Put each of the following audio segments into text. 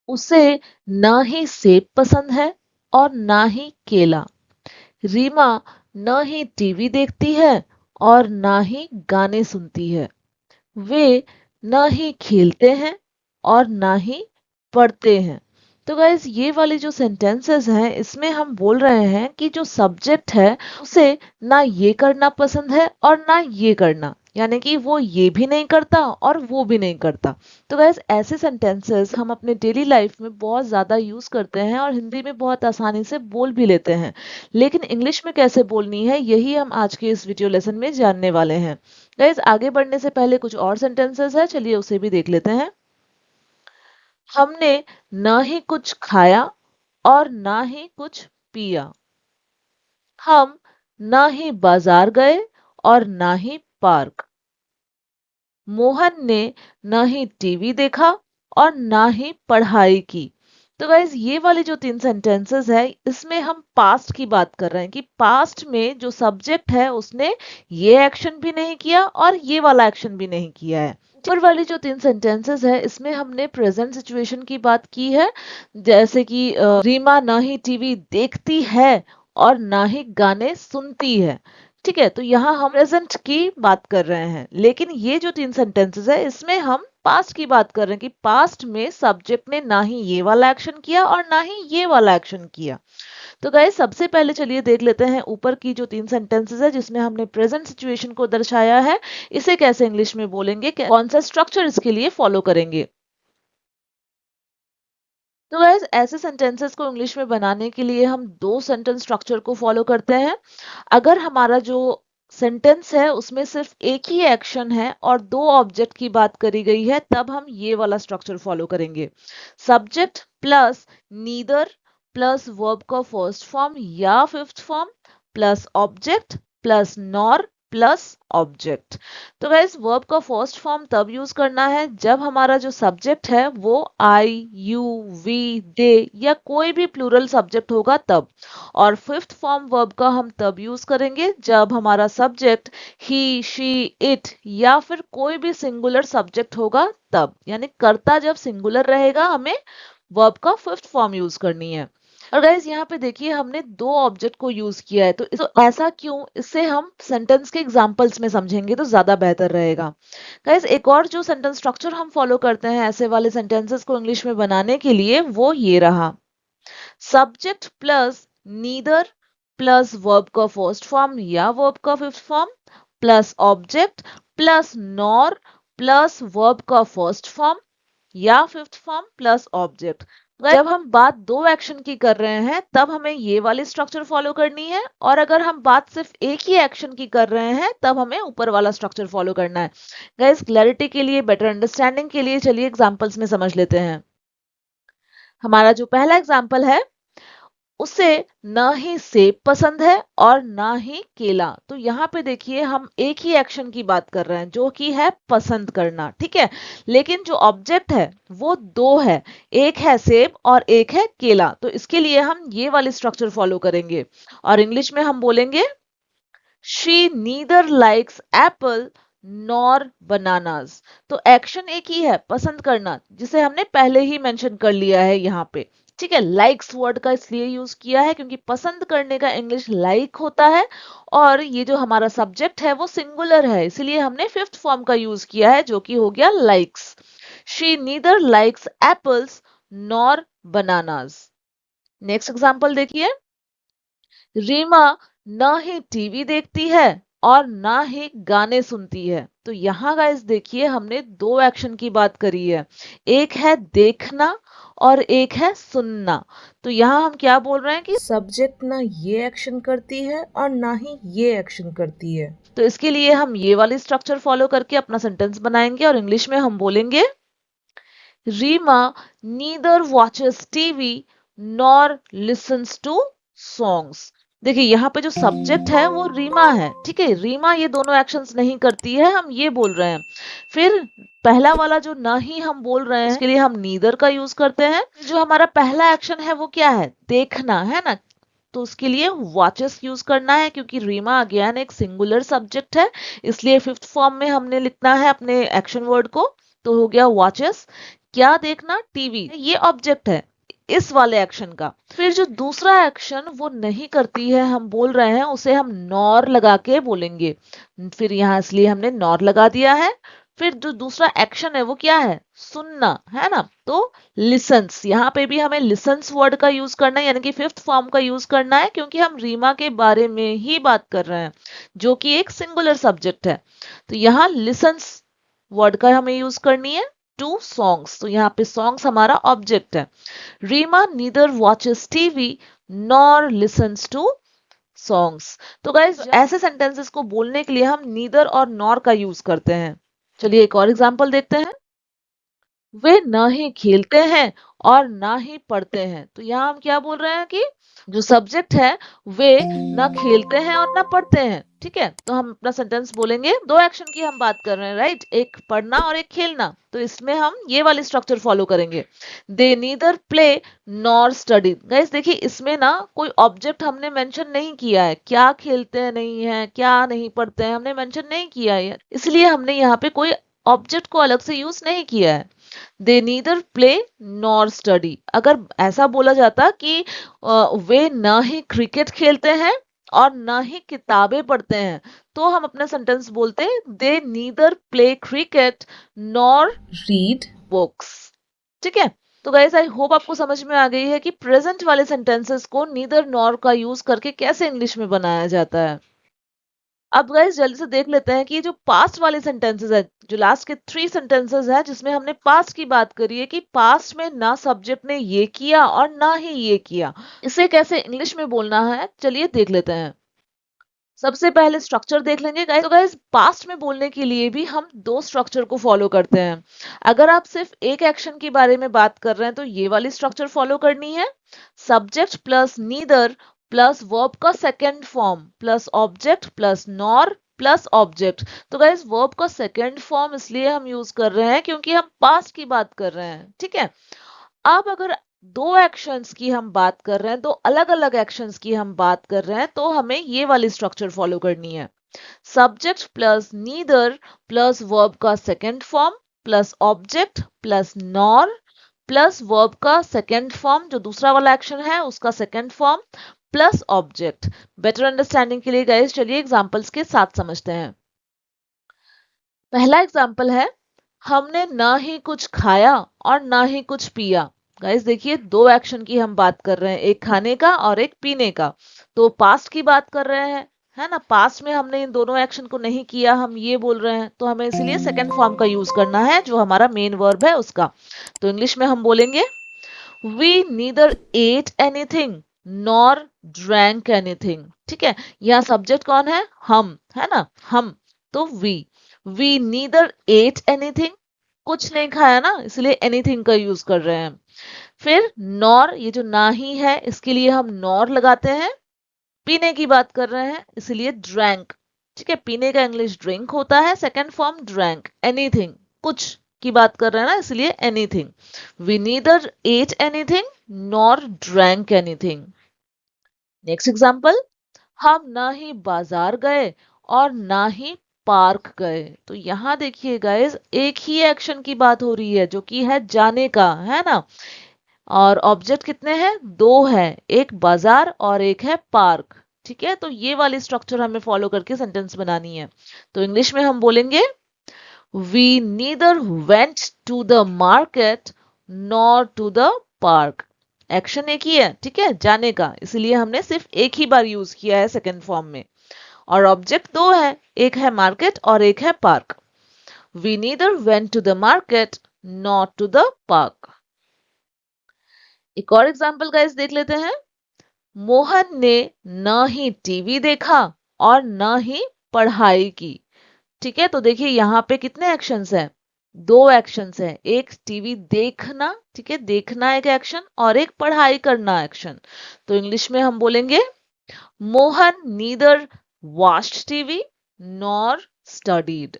उसे ना ही सेब पसंद है और ना ही केला। रीमा न ही टीवी देखती है और ना ही गाने सुनती है। वे ना ही खेलते हैं और ना ही पढ़ते हैं। तो गाइज ये वाली जो सेंटेंसेस हैं इसमें हम बोल रहे हैं कि जो सब्जेक्ट है उसे ना ये करना पसंद है और ना ये करना, यानी कि वो ये भी नहीं करता और वो भी नहीं करता। तो गाइज ऐसे सेंटेंसेस हम अपने डेली लाइफ में बहुत ज़्यादा यूज़ करते हैं और हिंदी में बहुत आसानी से बोल भी लेते हैं, लेकिन इंग्लिश में कैसे बोलनी है यही हम आज के इस वीडियो लेसन में जानने वाले हैं। गाइज आगे बढ़ने से पहले कुछ और सेंटेंसेस है, चलिए उसे भी देख लेते हैं। हमने ना ही कुछ खाया और ना ही कुछ पिया। हम ना ही बाजार गए और ना ही पार्क। मोहन ने ना ही टीवी देखा और ना ही पढ़ाई की। तो गाइज ये वाली जो तीन सेंटेंसेस है इसमें हम पास्ट की बात कर रहे हैं कि पास्ट में जो सब्जेक्ट है उसने ये एक्शन भी नहीं किया और ये वाला एक्शन भी नहीं किया है। ऊपर वाली जो तीन सेंटेंसेस है इसमें हमने प्रेजेंट सिचुएशन की बात की है, जैसे कि रीमा ना ही टीवी देखती है और ना ही गाने सुनती है। ठीक है, तो यहाँ हम प्रेजेंट की बात कर रहे हैं, लेकिन ये जो तीन सेंटेंसेस है इसमें हम पास्ट की बात कर रहे हैं कि पास्ट में सब्जेक्ट ने ना ही ये वाला एक्शन किया और ना ही ये वाला एक्शन किया। तो गाइस सबसे पहले चलिए देख लेते हैं ऊपर की जो तीन सेंटेंसेस है जिसमें हमने प्रेजेंट सिचुएशन को दर्शाया है, इसे कैसे इंग्लिश में बोलेंगे, कौन सा स्ट्रक्चर इसके लिए फॉलो करेंगे। तो गाइस ऐसे सेंटेंसेस को इंग्लिश में बनाने के लिए हम दो सेंटेंस स्ट्रक्चर को फॉलो करते हैं। अगर हमारा जो सेंटेंस है उसमें सिर्फ एक ही एक्शन है और दो ऑब्जेक्ट की बात करी गई है तब हम ये वाला स्ट्रक्चर फॉलो करेंगे। Subject plus neither plus verb का फर्स्ट फॉर्म या fifth form plus object plus nor plus object. तो गाइस वर्ब का फर्स्ट फॉर्म तब यूज करना है जब हमारा जो सब्जेक्ट है वो आई यू वी दे या कोई भी प्लूरल सब्जेक्ट होगा तब, और फिफ्थ फॉर्म वर्ब का हम तब यूज करेंगे जब हमारा सब्जेक्ट ही शी इट या फिर कोई भी सिंगुलर सब्जेक्ट होगा तब, यानी कर्ता जब सिंगुलर रहेगा हमें वर्ब का फिफ्थ फॉर्म यूज करनी है। और गाइज यहाँ पे देखिए हमने दो ऑब्जेक्ट को यूज किया है, तो ऐसा क्यों, इससे हम सेंटेंस के एग्जांपल्स में समझेंगे तो ज्यादा बेहतर रहेगा। गाइज एक और जो सेंटेंस स्ट्रक्चर हम फॉलो करते हैं ऐसे वाले सेंटेंसेस को इंग्लिश में बनाने के लिए वो ये रहा। Subject plus neither plus verb का फर्स्ट फॉर्म या वर्ब का fifth form plus object plus nor plus verb का फर्स्ट फॉर्म या फिफ्थ फॉर्म प्लस ऑब्जेक्ट। जब हम बात दो एक्शन की कर रहे हैं तब हमें ये वाली स्ट्रक्चर फॉलो करनी है, और अगर हम बात सिर्फ एक ही एक्शन की कर रहे हैं तब हमें ऊपर वाला स्ट्रक्चर फॉलो करना है। गाइस क्लैरिटी के लिए, बेटर अंडरस्टैंडिंग के लिए चलिए एग्जांपल्स में समझ लेते हैं। हमारा जो पहला एग्जांपल है, उसे ना ही सेब पसंद है और ना ही केला। तो यहाँ पे देखिए हम एक ही एक्शन की बात कर रहे हैं जो कि है पसंद करना, ठीक है, लेकिन जो ऑब्जेक्ट है वो दो है, एक है सेब और एक है केला। तो इसके लिए हम ये वाली स्ट्रक्चर फॉलो करेंगे और इंग्लिश में हम बोलेंगे she neither likes Apple nor bananas. तो एक्शन एक ही है पसंद करना, जिसे हमने पहले ही मेंशन कर लिया है यहाँ पे। ठीक है, लाइक्स वर्ड का इसलिए यूज किया है क्योंकि पसंद करने का इंग्लिश लाइक होता है और ये जो हमारा सब्जेक्ट है वो सिंगुलर है, इसलिए हमने फिफ्थ फॉर्म का यूज किया है जो कि हो गया likes. She neither likes apples nor bananas. Next example देखिए, रीमा ना ही टीवी देखती है और ना ही गाने सुनती है। तो यहाँ गाइस देखिए हमने दो एक्शन की बात करी है, एक है देखना और एक है सुनना। तो यहाँ हम क्या बोल रहे हैं कि सब्जेक्ट ना ये एक्शन करती है और ना ही ये एक्शन करती है। तो इसके लिए हम ये वाली स्ट्रक्चर फॉलो करके अपना सेंटेंस बनाएंगे और इंग्लिश में हम बोलेंगे Reema neither watches TV nor listens to songs. देखिए यहाँ पे जो सब्जेक्ट है वो रीमा है, ठीक है, रीमा ये दोनों एक्शंस नहीं करती है, हम ये बोल रहे हैं। फिर पहला वाला जो ना ही हम बोल रहे हैं इसके लिए हम नीदर का यूज करते हैं। जो हमारा पहला एक्शन है वो क्या है, देखना है ना, तो उसके लिए वॉचेस यूज करना है क्योंकि रीमा अगेन एक सिंगुलर सब्जेक्ट है, इसलिए फिफ्थ फॉर्म में हमने लिखना है अपने एक्शन वर्ड को, तो हो गया वॉचेस। क्या देखना? टीवी। ये ऑब्जेक्ट है इस वाले एक्शन का। फिर जो दूसरा एक्शन वो नहीं करती है, हम बोल रहे हैं उसे हम नॉर लगा के बोलेंगे। फिर यहाँ इसलिए हमने नॉर लगा दिया है। फिर जो दूसरा एक्शन है वो क्या है? सुनना, है ना? तो लिसन्स, यहाँ पे भी हमें लिसन्स वर्ड का यूज करना है, यानी कि फिफ्थ फॉर्म का यूज करना है, क्योंकि हम रीमा के बारे में ही बात कर रहे हैं जो कि एक सिंगुलर सब्जेक्ट है। तो यहाँ लिसन्स वर्ड का हमें यूज करनी है टू सॉन्ग्स। तो यहाँ पे सॉन्ग्स हमारा ऑब्जेक्ट है। Reema neither watches TV nor listens to songs. तो गाइज ऐसे सेंटेंसेस को बोलने के लिए हम नीदर और नॉर का यूज करते हैं। चलिए एक और एग्जांपल देखते हैं। वे ना ही खेलते हैं और ना ही पढ़ते हैं। तो यहाँ हम क्या बोल रहे हैं कि जो सब्जेक्ट है वे ना खेलते हैं और ना पढ़ते हैं। ठीक है, तो हम अपना सेंटेंस बोलेंगे, दो एक्शन की हम बात कर रहे हैं, राइट? एक पढ़ना और एक खेलना। तो इसमें हम ये वाली स्ट्रक्चर फॉलो करेंगे। They neither play nor study. Guys देखिए, इसमें ना कोई ऑब्जेक्ट हमने मेंशन नहीं किया है। क्या खेलते हैं नहीं है, क्या नहीं पढ़ते हैं, हमने मेंशन नहीं किया है, इसलिए हमने यहाँ पे कोई ऑब्जेक्ट को अलग से यूज नहीं किया है। दे नीदर प्ले नॉर स्टडी। अगर ऐसा बोला जाता कि वे ना ही क्रिकेट खेलते हैं और ना ही किताबें पढ़ते हैं, तो हम अपना सेंटेंस बोलते they neither play cricket nor read books. ठीक है, तो गाइस आई होप आपको समझ में आ गई है कि प्रेजेंट वाले सेंटेंसेस को नीदर नॉर का यूज करके कैसे इंग्लिश में बनाया जाता है। अब गाइस जल्दी से देख लेते हैं कि जो पास्ट वाले सेंटेंसेस है, जो लास्ट के 3 सेंटेंसेस है जिसमें हमने पास्ट की बात करी है कि पास्ट में ना सब्जेक्ट ने ये किया और ना ही ये किया, इसे कैसे इंग्लिश में बोलना है, चलिए देख लेते हैं। सबसे पहले स्ट्रक्चर देख लेंगे गाइस। तो गाइस पास्ट में बोलने के लिए भी हम दो स्ट्रक्चर को फॉलो करते हैं। अगर आप सिर्फ एक एक्शन के बारे में बात कर रहे हैं तो ये वाली स्ट्रक्चर फॉलो करनी है। Subject plus neither plus verb का second form plus object plus nor plus object. तो गाइस वर्ब का सेकेंड फॉर्म इसलिए हम यूज कर रहे हैं क्योंकि हम पास्ट की बात कर रहे हैं। ठीक है, अब अगर दो एक्शंस की हम बात कर रहे हैं, दो अलग अलग एक्शंस की हम बात कर रहे हैं, तो हमें ये वाली स्ट्रक्चर फॉलो करनी है। Subject plus neither plus verb का second form plus object plus nor plus verb का सेकेंड फॉर्म, जो दूसरा वाला एक्शन है उसका second form plus object. Better understanding के लिए गाइस चलिए एग्जांपल्स के साथ समझते हैं। पहला एग्जांपल है, हमने ना ही कुछ खाया और ना ही कुछ पिया। गाइस देखिए, दो एक्शन की हम बात कर रहे हैं, एक खाने का और एक पीने का। तो पास्ट की बात कर रहे हैं, है ना? पास्ट में हमने इन दोनों एक्शन को नहीं किया, हम ये बोल रहे हैं, तो हमें इसलिए सेकंड फॉर्म का यूज करना है जो हमारा मेन वर्ब है उसका। तो इंग्लिश में हम बोलेंगे we neither ate anything nor drank anything. ठीक है, यहाँ सब्जेक्ट कौन है? हम, है ना? हम, तो वी नीदर एट एनीथिंग, कुछ नहीं खाया ना, इसलिए एनीथिंग का यूज कर रहे हैं। फिर नॉर, ये जो ना ही है इसके लिए हम नॉर लगाते हैं। पीने की बात कर रहे हैं इसलिए ड्रैंक। ठीक है, पीने का इंग्लिश ड्रिंक होता है, सेकेंड फॉर्म ड्रैंक। एनीथिंग, कुछ की बात कर रहे हैं ना, इसलिए anything. We neither ate anything nor drank anything. Next example, हम ना ही बाजार गए और ना ही पार्क गए। तो यहाँ देखिए गाइस, एक ही एक्शन की बात हो रही है जो कि है जाने का, है ना? और ऑब्जेक्ट कितने हैं? दो हैं, एक बाजार और एक है पार्क। ठीक है, तो ये वाली स्ट्रक्चर हमें फॉलो करके सेंटेंस बनानी है। तो इंग्लिश में हम बोलेंगे we neither went to the market nor to the park. Action एक ही है, ठीक है, जाने का, इसलिए हमने सिर्फ एक ही बार यूज किया है सेकेंड फॉर्म में। और ऑब्जेक्ट दो है, एक है मार्केट और एक है park. We neither went to the market not to the park. एक और एग्जाम्पल गाइस देख लेते हैं। मोहन ने न ही टीवी देखा और न ही पढ़ाई की। ठीक है, तो देखिए यहाँ पे कितने एक्शंस हैं? दो एक्शंस हैं, एक टीवी देखना, ठीक है, देखना एक एक्शन, और एक पढ़ाई करना एक्शन। तो इंग्लिश में हम बोलेंगे Mohan neither watched TV nor studied.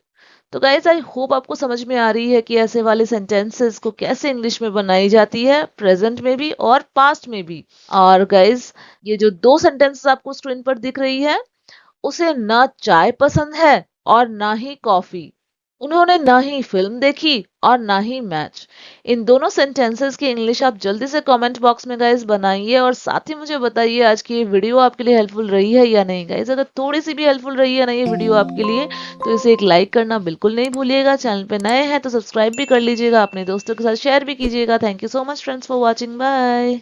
तो गाइज आई होप आपको समझ में आ रही है कि ऐसे वाले सेंटेंसेस को कैसे इंग्लिश में बनाई जाती है, प्रेजेंट में भी और पास्ट में भी। और गाइज ये जो दो सेंटेंसेस आपको स्क्रीन पर दिख रही है, उसे ना चाय पसंद है और ना ही कॉफी। उन्होंने ना ही फिल्म देखी और ना ही मैच। इन दोनों सेंटेंसेस की इंग्लिश आप जल्दी से कमेंट बॉक्स में गाइस बनाइए और साथ ही मुझे बताइए आज की ये वीडियो आपके लिए हेल्पफुल रही है या नहीं। गाइस अगर थोड़ी सी भी हेल्पफुल रही है ना ये वीडियो आपके लिए, तो इसे एक लाइक करना बिल्कुल नहीं भूलिएगा। चैनल पे नए हैं तो सब्सक्राइब भी कर लीजिएगा, अपने दोस्तों के साथ शेयर भी कीजिएगा। Thank you so much friends for watching, bye.